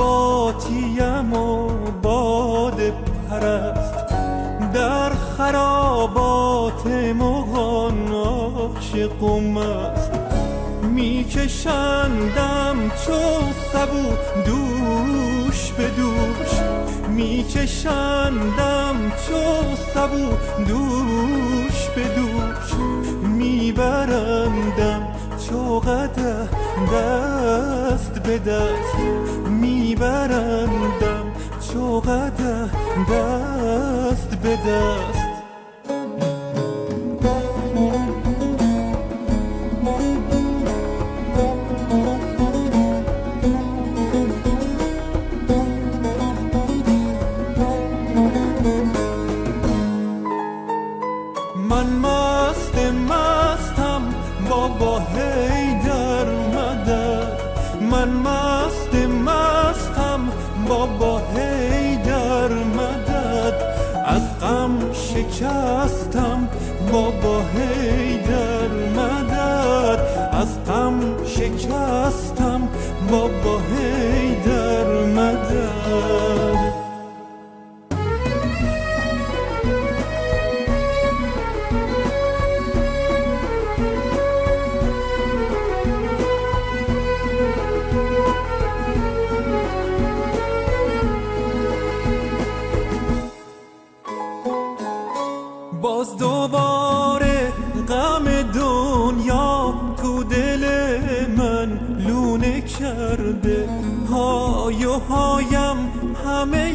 خراباتیم و باد پرست، در خرابات مغان عاشقم است. میکشندم چو سبو دوش به دوش، میکشندم چو سبو دوش به دوش، میبرندم چو قدح دست به دست، میبرندم چو قدح دست به دست. من مست مستم بابا حیدر مدد، من مست مستم بابا حیدر مدد، از غم شکستم بابا حیدر مدد، از غم شکستم بابا حیدر مدد. باز دوباره غم دنیا تو دل من لونه کرده، های و هایم همه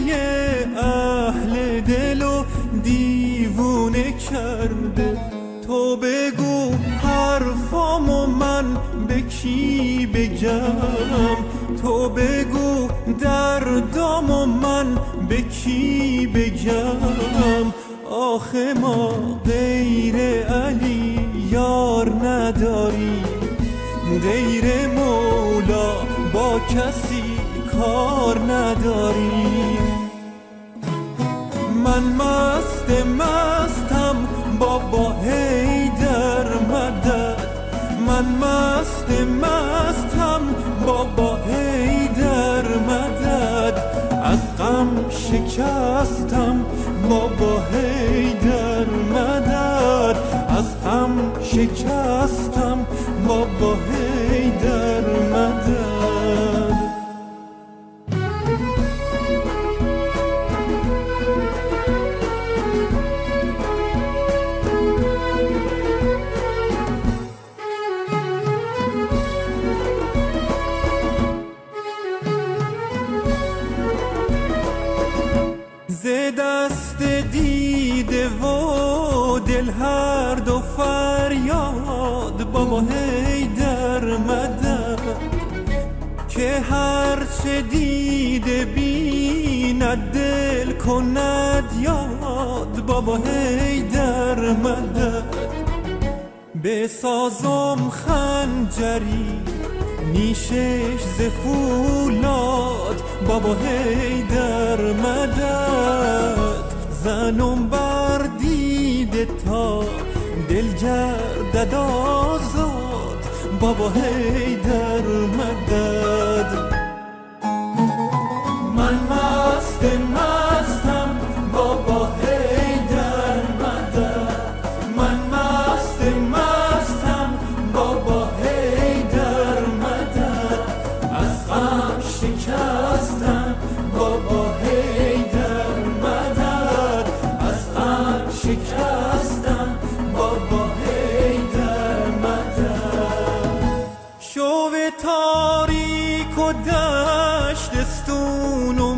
اهل دلو دیوونه کرده. تو بگو حرفامو من به کی بگم، تو بگو دردامو من به کی بگم. آخه ما غیر علی یار نداریم، غیر مولا با کسی کار نداریم. من مست مستم بابا حیدر مدد، من مست مستم بابا حیدر مدد، از غم شکستم بابا حیدر مدد، از غم شکستم بابا حیدر مدد. ز دست دیده و دل هر دو فریاد بابا حیدر مدد، که هر چه دیده بیند دل کند یاد بابا حیدر مدد. بسازم خنجری نیشش ز فولاد بابا حیدر مدد، زنم بر دیده تا دل گردد آزاد بابا حیدر مدد. من مست مستم بابا حیدر مدد، من مست مستم بابا حیدر مدد، از غم شکستم بابا حیدر مدد، از غم شکستم بابا حیدر مدد. شو تاریک و دشتستون و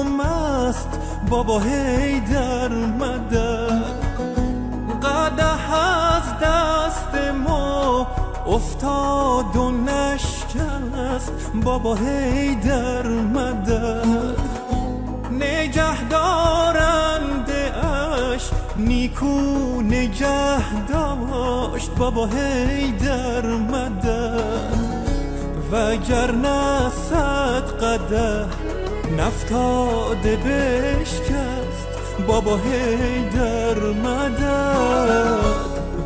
مست بابا حیدر مدد، قدح از دست ما افتاد و نشکست بابا حیدر مدد. نگه دارنده اش نیکو نگه داشت بابا حیدر مدد، وگرنه صد قدح نفتاده بشکست بابا حیدر مدد،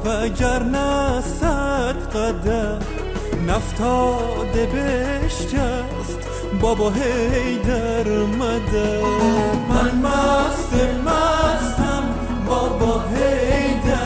وگرنه صد قدح افتاده بشکست بابا حیدر مدد. من مستم بابا حیدر